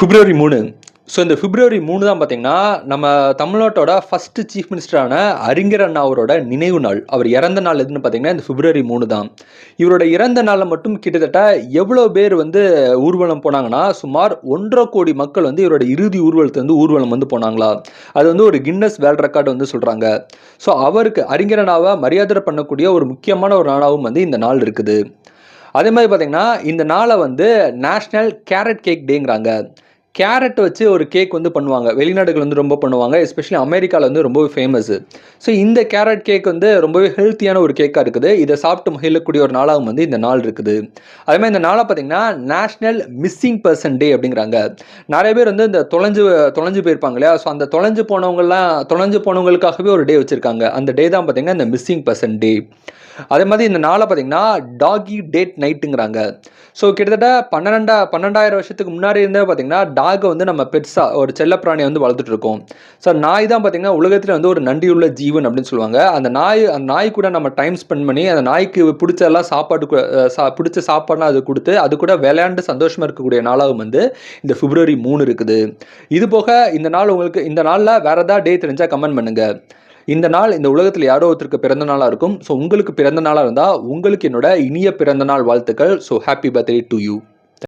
பிப்ரவரி 3. So இந்த பிப்ரவரி 3 தான் பார்த்தீங்கன்னா, நம்ம தமிழ்நாட்டோட ஃபர்ஸ்ட் சீஃப் மினிஸ்டரான அறிஞர் அண்ணா அவரோட நினைவு நாள். அவர் இறந்த நாள் எதுன்னு பார்த்தீங்கன்னா, இந்த பிப்ரவரி 3 தான். இவரோட இறந்த நாள்ல மட்டும் கிட்டத்தட்ட எவ்வளோ பேர் வந்து ஊர்வலம் போனாங்கன்னா, சுமார் 1,50,000 கோடி மக்கள் வந்து இவரோட இறுதி ஊர்வலத்துல வந்து ஊர்வலம் வந்து போனாங்களா. அது வந்து ஒரு கின்னஸ் வேர்ல்ட் ரெக்கார்ட் வந்து சொல்றாங்க. ஸோ அவருக்கு அறிஞர் அண்ணாவ மரியாதை பண்ணக்கூடிய ஒரு முக்கியமான ஒரு நாளாவும் வந்து இந்த நாள் இருக்குது. அதே மாதிரி பார்த்தீங்கன்னா, இந்த நாள வந்து நேஷனல் கேரட் கேக் டேங்கிறாங்க. கேரட் வச்சு ஒரு கேக் வந்து பண்ணுவாங்க. வெளிநாடுகள் வந்து ரொம்ப பண்ணுவாங்க. எஸ்பெஷலி அமெரிக்கால வந்து ரொம்பவே ஃபேமஸ். ஸோ இந்த கேரட் கேக் வந்து ரொம்பவே ஹெல்த்தியான ஒரு கேக்கா இருக்குது. இத சாப்பிட்டு மகிழக்கூடிய ஒரு நாளாவும் வந்து இந்த நாள் இருக்குது. அதே மாதிரி இந்த நாள பார்த்தீங்கன்னா, நேஷனல் மிஸ்ஸிங் பெர்சன் டே அப்படிங்கிறாங்க. நெறைய பேர் வந்து இந்த தொலைஞ்சு போயிருப்பாங்க இல்லையா? ஸோ அந்த தொலைஞ்சு போனவங்களுக்காகவே ஒரு டே வச்சிருக்காங்க. அந்த டே தான் பார்த்தீங்கன்னா, இந்த மிஸ்ஸிங் பெர்சன் டே. அதே மாதிரி இந்த நாள பார்த்தீங்கன்னா, டாகி டேட் நைட்டுங்கிறாங்க. ஸோ கிட்டத்தட்ட 12,000 வருஷத்துக்கு முன்னாடி இருந்தே பார்த்தீங்கன்னா, டாக வந்து நம்ம பெட்ஸா ஒரு செல்லப்பிராணிய வந்து வளர்த்துட்டு இருக்கோம். ஸோ நாய் தான் பார்த்தீங்கன்னா, உலகத்திலே வந்து ஒரு நன்றியுள்ள ஜீவன் அப்படின்னு சொல்லுவாங்க. அந்த நாய் கூட நம்ம டைம் ஸ்பெண்ட் பண்ணி, அந்த நாய்க்கு பிடிச்ச சாப்பாடுலாம் அது குடுத்து, அது கூட விளையாண்டு சந்தோஷமா இருக்கக்கூடிய நாளாவும் வந்து இந்த பிப்ரவரி 3 இருக்குது. இது போக இந்த நாள்ல வேற ஏதாவது டே தெரிஞ்சா கமெண்ட் பண்ணுங்க. இந்த நாள் இந்த உலகத்துல யாரோ ஒருத்தருக்கு பிறந்த நாளா இருக்கும். ஸோ உங்களுக்கு பிறந்த நாளா இருந்தா, உங்களுக்கு என்னோட இனிய பிறந்த நாள் வாழ்த்துக்கள். So happy birthday to you.